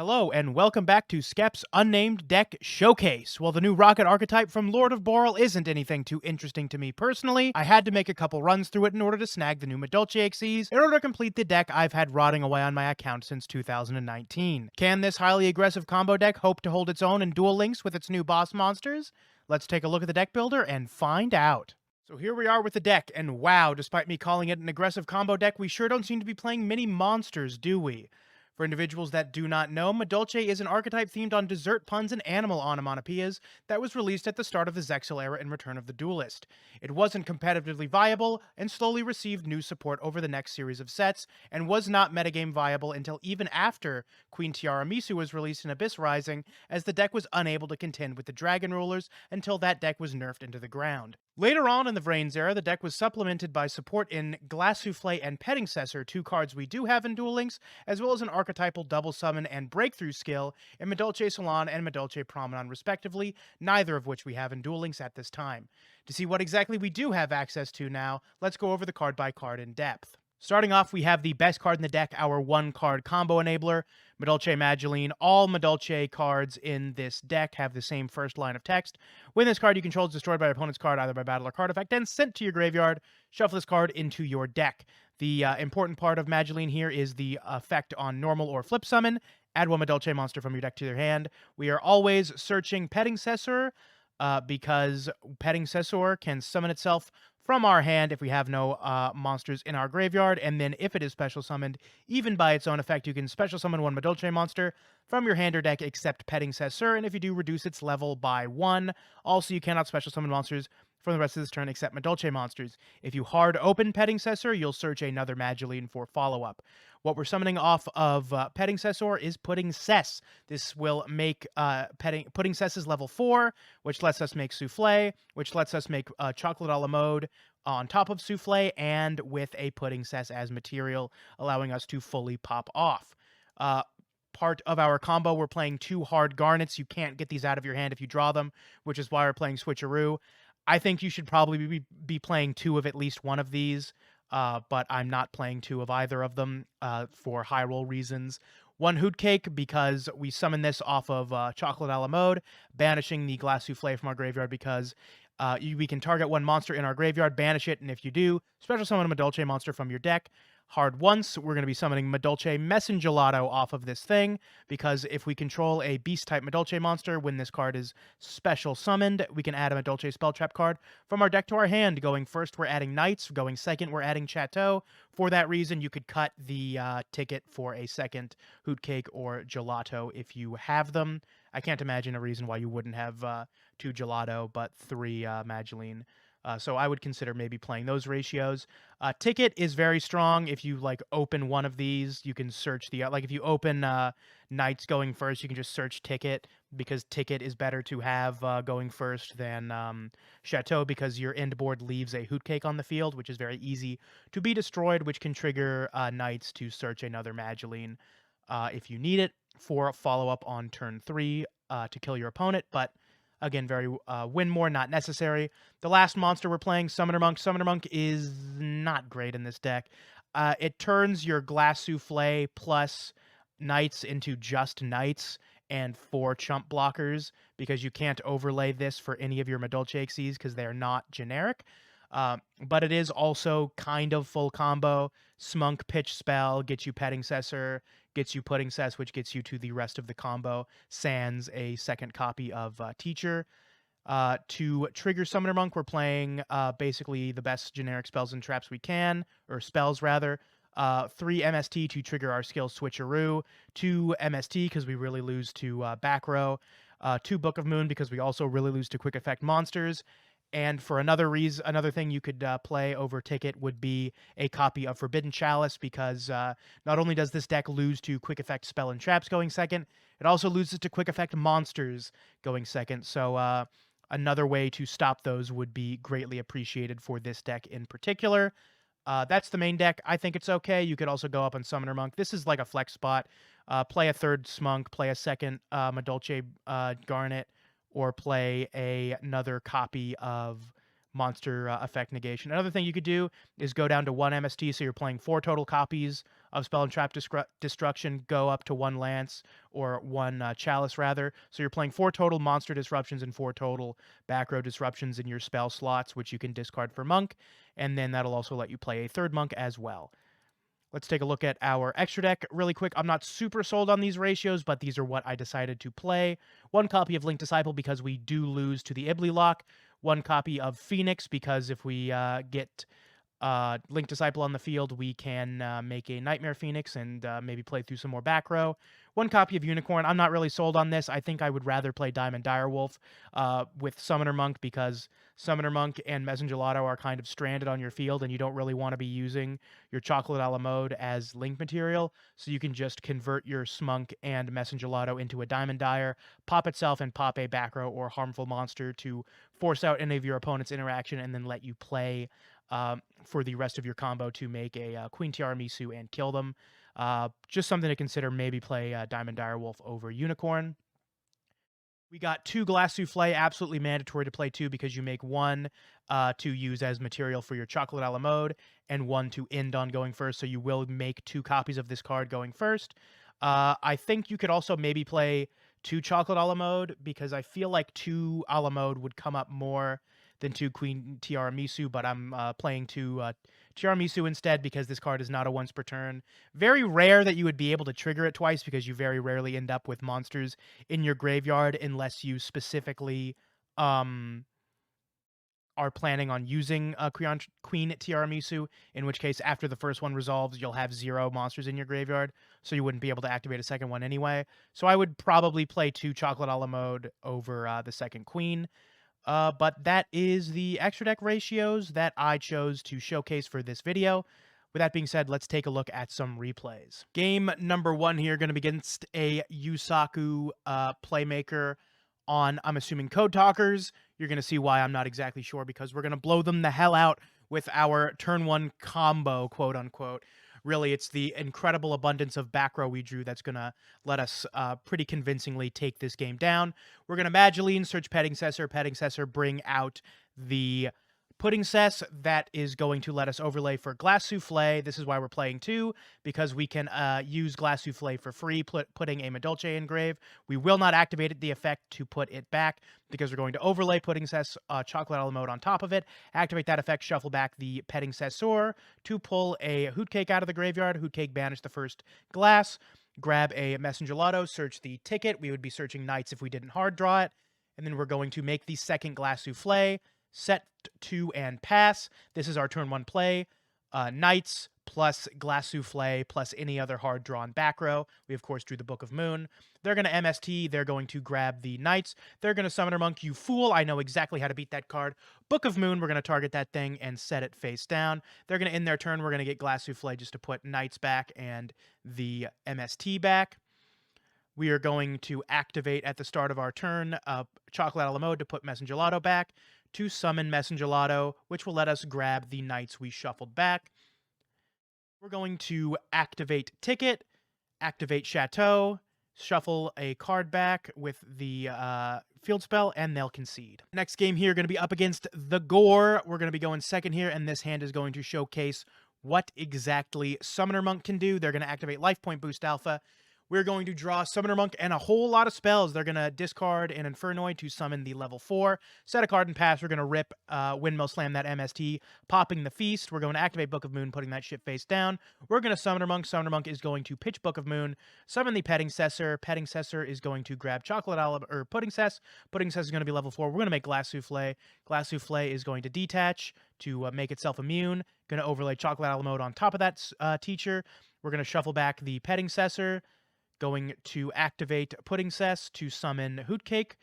Hello, and welcome back to Skep's Unnamed Deck Showcase. Well, the new Rocket archetype from Lord of Boral isn't anything too interesting to me personally. I had to make a couple runs through it in order to snag the new Madolche XCs in order to complete the deck I've had rotting away on my account since 2019. Can this highly aggressive combo deck hope to hold its own in Duel Links with its new boss monsters? Let's take a look at the deck builder and find out. So here we are with the deck, and wow, despite me calling it an aggressive combo deck, we sure don't seem to be playing many monsters, do we? For individuals that do not know, Madolche is an archetype themed on dessert puns and animal onomatopoeias that was released at the start of the Zexal era in Return of the Duelist. It wasn't competitively viable and slowly received new support over the next series of sets, and was not metagame viable until even after Queen Tiara Misu was released in Abyss Rising, as the deck was unable to contend with the Dragon Rulers until that deck was nerfed into the ground. Later on in the Vrains era, the deck was supplemented by support in Glass Souffle and Petting Cessor, two cards we do have in Duel Links, as well as an archetypal double summon and breakthrough skill in Madolche Salon and Madolche Promenade respectively, neither of which we have in Duel Links at this time. To see what exactly we do have access to now, let's go over the card by card in depth. Starting off, we have the best card in the deck, our one-card combo enabler, Madolche Mageline. All Madolche cards in this deck have the same first line of text. When this card you control is destroyed by your opponent's card, either by battle or card effect, then sent to your graveyard, shuffle this card into your deck. The important part of Mageline here is the effect on normal or flip summon. Add one Madolche monster from your deck to your hand. We are always searching Petting Cessor, because Petting Cessor can summon itself from our hand if we have no monsters in our graveyard, and then if it is special summoned, even by its own effect, you can special summon one Madolche monster from your hand or deck except Petting Cessor, and if you do, reduce its level by 1. Also, you cannot special summon monsters from the rest of this turn except Madolche monsters. If you hard open Petting Cessor, you'll search another Mageline for follow-up. What we're summoning off of Petting Cessor is Pudding Cess. This will make Pudding Cess's level 4, which lets us make Souffle, which lets us make Chocolate a la Mode on top of Souffle, and with a Pudding Cess as material, allowing us to fully pop off. Part of our combo, we're playing 2 hard garnets. You can't get these out of your hand if you draw them, which is why we're playing Switcheroo. I think you should probably be playing 2 of at least one of these, but I'm not playing 2 of either of them for high roll reasons. 1 Hoot Cake, because we summon this off of Chocolate a la Mode, banishing the Glass Souffle from our graveyard because we can target 1 monster in our graveyard, banish it, and if you do, special summon a Madolche monster from your deck. Hard once, we're going to be summoning Madolche Messengelato off of this thing, because if we control a Beast-type Madolche monster, when this card is special summoned, we can add a Madolche Spell Trap card from our deck to our hand. Going first, we're adding Knights. Going second, we're adding Chateau. For that reason, you could cut the ticket for a second Hoot Cake or Gelato if you have them. I can't imagine a reason why you wouldn't have 2 Gelato, but 3 Mageline. So I would consider maybe playing those ratios. Ticket is very strong. If you open one of these, you can search the if you open Knights going first, you can just search Ticket, because Ticket is better to have going first than Chateau, because your end board leaves a Hoot Cake on the field, which is very easy to be destroyed, which can trigger Knights to search another Mageline if you need it for follow-up on turn 3 to kill your opponent, but again, very win more, not necessary. The last monster we're playing, Summoner Monk. Summoner Monk is not great in this deck. It turns your Glass Souffle plus Knights into just Knights and 4 chump blockers, because you can't overlay this for any of your Madolche XCs because they are not generic. But it is also kind of full combo. Smunk Pitch Spell gets you Petting Cessor, gets you Pudding Cess, which gets you to the rest of the combo, sans a second copy of Teacher. To trigger Summoner Monk, we're playing basically the best generic spells and traps we can, or spells rather. 3 MST to trigger our skill Switcheroo, 2 MST because we really lose to back row, 2 Book of Moon because we also really lose to quick effect monsters. And for another thing you could play over Ticket would be a copy of Forbidden Chalice, because not only does this deck lose to quick effect spell and traps going second, it also loses to quick effect monsters going second. So another way to stop those would be greatly appreciated for this deck in particular. That's the main deck. I think it's okay. You could also go up on Summoner Monk. This is like a flex spot. Play a 3rd Smunk, play a 2nd Madolche Garnet, or play another copy of monster effect negation. Another thing you could do is go down to 1 MST, so you're playing 4 total copies of Spell and Trap Destruction, go up to 1 Lance, or 1 Chalice, rather. So you're playing 4 total Monster Disruptions and 4 total back row disruptions in your spell slots, which you can discard for Monk, and then that'll also let you play a 3rd Monk as well. Let's take a look at our extra deck really quick. I'm not super sold on these ratios, but these are what I decided to play. 1 copy of Link Disciple because we do lose to the Ibly lock. 1 copy of Phoenix because if we get Link Disciple on the field, we can make a Nightmare Phoenix and maybe play through some more back row. 1 copy of Unicorn. I'm not really sold on this. I think I would rather play Diamond Direwolf with Summoner Monk because Summoner Monk and Messengelado are kind of stranded on your field, and you don't really want to be using your Chocolate a la Mode as Link material, so you can just convert your Smunk and Messengelado into a Diamond Dire, pop itself, and pop a back row or harmful monster to force out any of your opponent's interaction, and then let you play for the rest of your combo to make a Queen Tiramisu and kill them. Just something to consider, maybe play Diamond Direwolf over Unicorn. We got 2 Glass Souffle, absolutely mandatory to play 2 because you make 1 to use as material for your Chocolate a la Mode and 1 to end on going first, so you will make 2 copies of this card going first. I think you could also maybe play 2 Chocolate a la Mode because I feel like 2 a la Mode would come up more than 2 Queen Tiramisu, but I'm playing 2 Tiramisu instead because this card is not a once per turn. Very rare that you would be able to trigger it twice because you very rarely end up with monsters in your graveyard unless you specifically are planning on using Queen Tiramisu, in which case after the first one resolves, you'll have 0 monsters in your graveyard, so you wouldn't be able to activate a second one anyway. So I would probably play 2 Chocolate a la Mode over the second Queen. But that is the extra deck ratios that I chose to showcase for this video. With that being said, let's take a look at some replays. Game number 1 here, going to be against a Yusaku playmaker on, I'm assuming, Code Talkers. You're going to see why I'm not exactly sure, because we're going to blow them the hell out with our turn 1 combo, quote unquote. Really, it's the incredible abundance of back row we drew that's going to let us pretty convincingly take this game down. We're going to Mageline, search Petting-Cessor, bring out the Pudding Cess. That is going to let us overlay for Glass Souffle. This is why we're playing 2, because we can use Glass Souffle for free, putting a Madolche engrave. We will not activate the effect to put it back, because we're going to overlay Pudding Cess Chocolate a la Mode on top of it, activate that effect, shuffle back the Petting-Cessor to pull a Hoot Cake out of the graveyard. Hoot Cake, banish the first glass, grab a Messengelado, search the ticket. We would be searching Knights if we didn't hard draw it, and then we're going to make the second Glass Souffle, set 2 and pass. This is our turn 1 play. Knights plus Glass Souffle plus any other hard drawn back row. We, of course, drew the Book of Moon. They're going to MST. They're going to grab the Knights. They're going to Summoner Monk. You fool. I know exactly how to beat that card. Book of Moon. We're going to target that thing and set it face down. They're going to end their turn. We're going to get Glass Souffle just to put Knights back and the MST back. We are going to activate at the start of our turn Chocolate a la Mode to put Messengelado back, to summon Messengelado, which will let us grab the Knights we shuffled back. We're going to activate Ticket, activate Chateau, shuffle a card back with the field spell, and they'll concede. Next game here, going to be up against the Gore. We're going to be going second here, and this hand is going to showcase what exactly Summoner Monk can do. They're going to activate Life Point Boost Alpha. We're going to draw Summoner Monk and a whole lot of spells. They're going to discard an Infernoid to summon the level 4. Set a card and pass. We're going to rip Windmill Slam that MST, popping the Feast. We're going to activate Book of Moon, putting that shit face down. We're going to Summoner Monk. Summoner Monk is going to pitch Book of Moon, summon the Petting-Cessor. Petting-Cessor is going to grab Chocolate Olive or Pudding Cess. Pudding Cess is going to be level 4. We're going to make Glass Souffle. Glass Souffle is going to detach to make itself immune. Going to overlay Chocolate a la Mode on top of that teacher. We're going to shuffle back the Petting-Cessor. Going to activate Pudding Cess to summon Hoot Cake,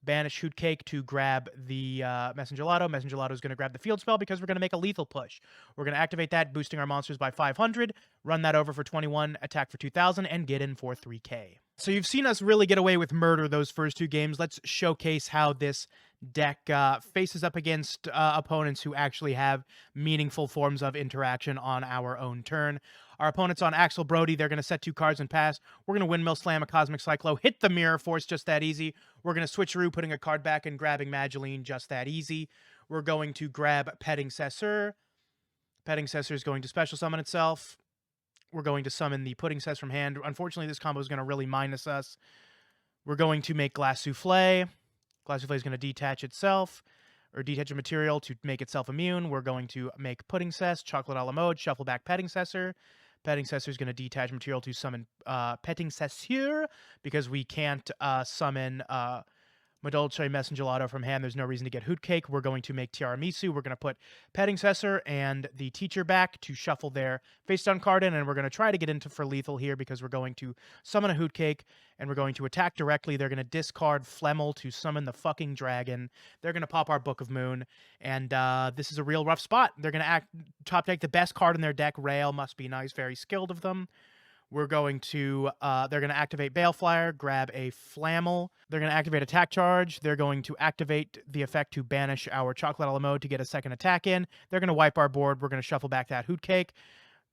banish Hoot Cake to grab the Messengelado. Messengelado is going to grab the field spell because we're going to make a lethal push. We're going to activate that, boosting our monsters by 500, run that over for 21, attack for 2,000, and get in for 3k. So you've seen us really get away with murder those first 2 games. Let's showcase how this deck faces up against opponents who actually have meaningful forms of interaction on our own turn. Our opponent's on Axel Brody. They're going to set 2 cards and pass. We're going to Windmill Slam a Cosmic Cyclo, hit the Mirror Force, just that easy. We're going to Switcheroo, putting a card back and grabbing Mageline, just that easy. we're going to grab Petting Cessor. Petting Cessor is going to special summon itself. We're going to summon the Pudding Cess from hand. Unfortunately, this combo is going to really minus us. We're going to make Glass Souffle. Glass Souffle is going to detach itself, or detach a material to make itself immune. We're going to make Pudding Cess, Chocolate a la mode, shuffle back Petting Cessor. Petting Cessor is going to detach material to summon Petting Cessure, because we can't summon Madolche Messengelato from hand. There's no reason to get Hoot Cake. We're going to make Tiramisu. We're going to put Petting Cessor and the teacher back to shuffle their face down card in, and we're going to try to get into for lethal here because we're going to summon a Hoot Cake and we're going to attack directly. They're going to discard Flemmel to summon the fucking dragon. They're going to pop our Book of Moon, and this is a real rough spot. They're going to top deck the best card in their deck. Rail must be nice, very skilled of them. We're going to, they're going to activate Baleflyer, grab a Flammel. They're going to activate Attack Charge. They're going to activate the effect to banish our Chocolate a la mode to get a second attack in. They're going to wipe our board. We're going to shuffle back that Hoot Cake.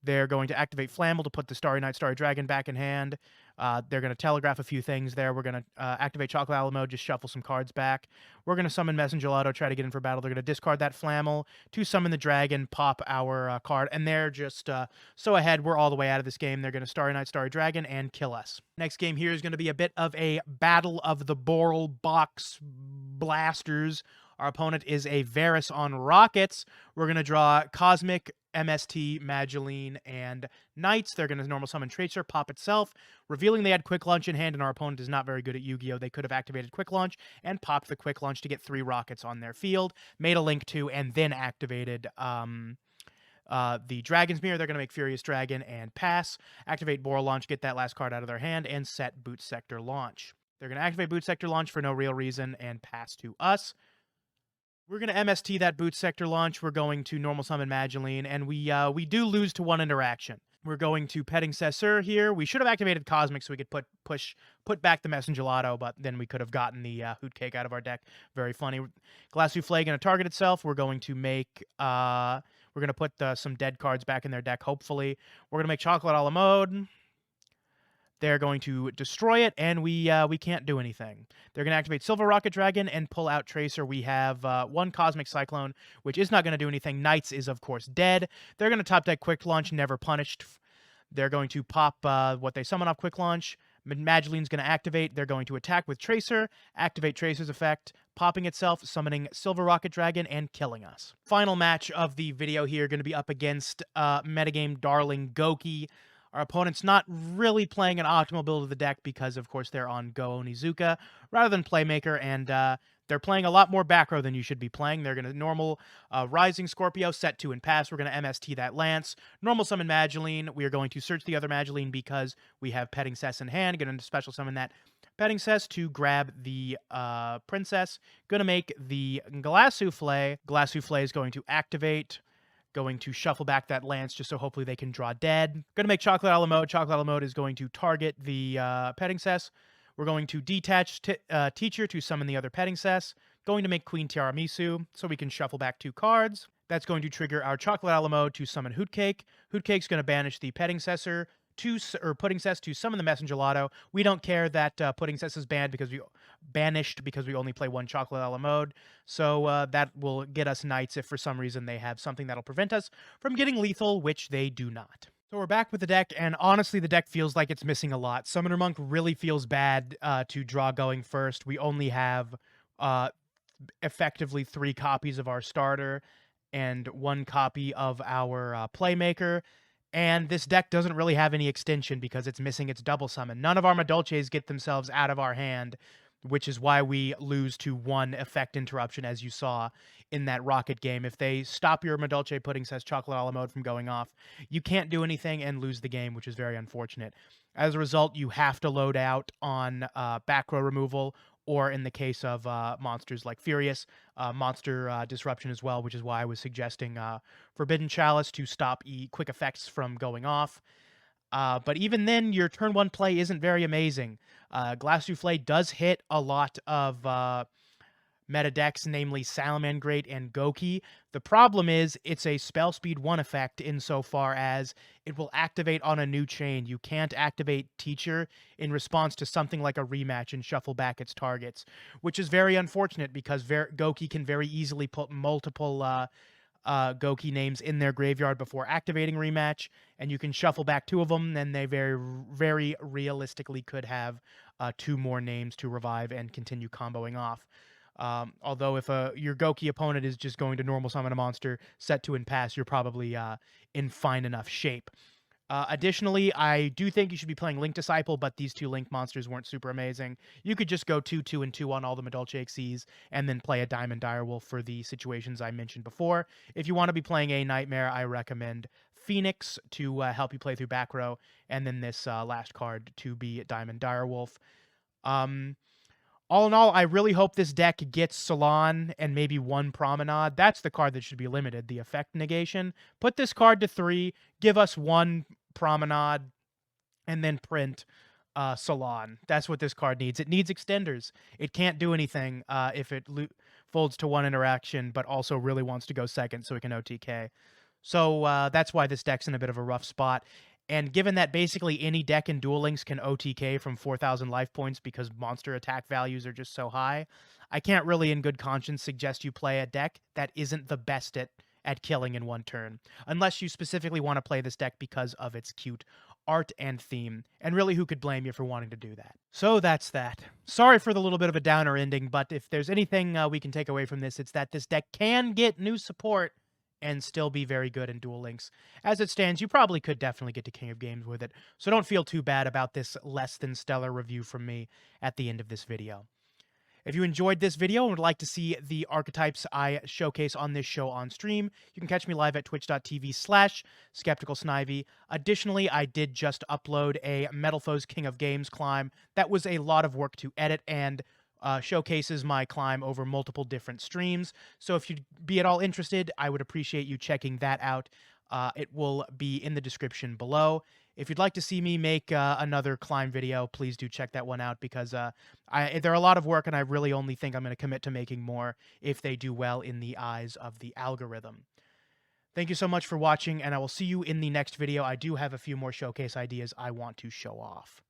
They're going to activate Flammel to put the Starry Night, Starry Dragon back in hand. They're going to telegraph a few things there. We're going to activate Chocolate a la mode, just shuffle some cards back. We're going to summon Messengelato, try to get in for battle. They're going to discard that Flammel to summon the dragon, pop our card, and they're just so ahead. We're all the way out of this game. They're going to Starry Night, Starry Dragon, and kill us. Next game here is going to be a bit of a battle of the Boral Box Blasters. Our opponent is a Varus on Rockets. We're going to draw Cosmic, MST, Mageline, and Knights. They're going to normal summon Tracer, pop itself, revealing they had Quick Launch in hand, and our opponent is not very good at Yu-Gi-Oh! They could have activated Quick Launch and popped the Quick Launch to get 3 Rockets on their field, made a Link 2, and then activated the Dragon's Mirror. They're going to make Furious Dragon and pass, activate Boral Launch, get that last card out of their hand, and set Boot Sector Launch. They're going to activate Boot Sector Launch for no real reason and pass to us. We're going to MST that Boot Sector Launch. We're going to normal summon Mageline, and we do lose to 1 interaction. We're going to Petting Cessor here. We should have activated Cosmic so we could put back the Messengelato, but then we could have gotten the Hoot Cake out of our deck. Very funny. Glass Souffle going to target itself. We're going to make we're going to put some dead cards back in their deck, hopefully. We're going to make Chocolate a la mode. They're going to destroy it, and we can't do anything. They're going to activate Silver Rocket Dragon and pull out Tracer. We have 1 Cosmic Cyclone, which is not going to do anything. Knights is, of course, dead. They're going to top deck Quick Launch, Never Punished. They're going to pop what they summon off Quick Launch. Mageline's going to activate. They're going to attack with Tracer, activate Tracer's effect, popping itself, summoning Silver Rocket Dragon, and killing us. Final match of the video here, going to be up against metagame Darling Goki. Our opponent's not really playing an optimal build of the deck because, of course, they're on Go Onizuka rather than Playmaker, and they're playing a lot more back row than you should be playing. They're going to normal Rising Scorpio, set 2 and pass. We're going to MST that Lance. Normal summon Mageline. We are going to search the other Mageline because we have Petting Cess in hand. Going to special summon that Petting Cess to grab the Princess. Going to make the Glass Souffle. Glass Souffle is going to activate. Going to shuffle back that Lance just so hopefully they can draw dead. Going to make Chocolate a la mode. Chocolate a la mode is going to target the Petting Cess. We're going to detach Teacher to summon the other Petting Cess. Going to make Queen Tiramisu so we can shuffle back 2 cards. That's going to trigger our Chocolate a la mode to summon Hoot Cake. Hoot Cake's going to banish the Petting Cessor Pudding Cess to summon the Messengelato. We don't care that Pudding Cess is banished because we only play 1 Chocolate a la mode. So that will get us Knights if for some reason they have something that'll prevent us from getting lethal, which they do not. So we're back with the deck, and honestly, the deck feels like it's missing a lot. Summoner Monk really feels bad to draw going first. We only have effectively 3 copies of our starter and 1 copy of our Playmaker. And this deck doesn't really have any extension because it's missing its double summon. None of our Madolches get themselves out of our hand, which is why we lose to 1 effect interruption, as you saw in that Rocket game. If they stop your Madolche Pudding Cess Chocolate a la mode from going off, you can't do anything and lose the game, which is very unfortunate. As a result, you have to load out on back row removal, or in the case of monsters like Furious, monster disruption as well, which is why I was suggesting Forbidden Chalice to stop quick effects from going off. But even then, your turn 1 play isn't very amazing. Glass Souffle does hit a lot of meta decks, namely Salamangreat and Goki. The problem is it's a spell speed 1 effect insofar as it will activate on a new chain. You can't activate Teacher in response to something like a rematch and shuffle back its targets, which is very unfortunate because Goki can very easily put multiple Goki names in their graveyard before activating rematch, and you can shuffle back 2 of them, then they very realistically could have 2 more names to revive and continue comboing off. Although if your Goki opponent is just going to normal summon a monster set to impasse, you're probably in fine enough shape. Additionally, I do think you should be playing Link Disciple, but these 2 Link monsters weren't super amazing. You could just go 2, 2, and 2 on all the Madolche XCs, and then play a Diamond Direwolf for the situations I mentioned before. If you want to be playing a Nightmare, I recommend Phoenix to help you play through back row, and then this last card to be Diamond Direwolf. All in all, I really hope this deck gets Salon and maybe 1 Promenade. That's the card that should be limited, the effect negation. Put this card to 3, give us 1 Promenade, and then print Salon. That's what this card needs. It needs extenders. It can't do anything if it folds to 1 interaction, but also really wants to go second so it can OTK. So that's why this deck's in a bit of a rough spot. And given that basically any deck in Duel Links can OTK from 4,000 life points because monster attack values are just so high, I can't really in good conscience suggest you play a deck that isn't the best at killing in 1 turn, unless you specifically want to play this deck because of its cute art and theme, and really who could blame you for wanting to do that. So that's that. Sorry for the little bit of a downer ending, but if there's anything we can take away from this, it's that this deck can get new support and still be very good in Duel Links. As it stands, you probably could definitely get to King of Games with it, so don't feel too bad about this less than stellar review from me at the end of this video. If you enjoyed this video and would like to see the archetypes I showcase on this show on stream, you can catch me live at twitch.tv/skepticalsnivy. Additionally, I did just upload a Metal Foes King of Games climb. That was a lot of work to edit and showcases my climb over multiple different streams. So if you'd be at all interested, I would appreciate you checking that out. It will be in the description below. If you'd like to see me make another climb video, please do check that one out because they're a lot of work and I really only think I'm going to commit to making more if they do well in the eyes of the algorithm. Thank you so much for watching, and I will see you in the next video. I do have a few more showcase ideas I want to show off.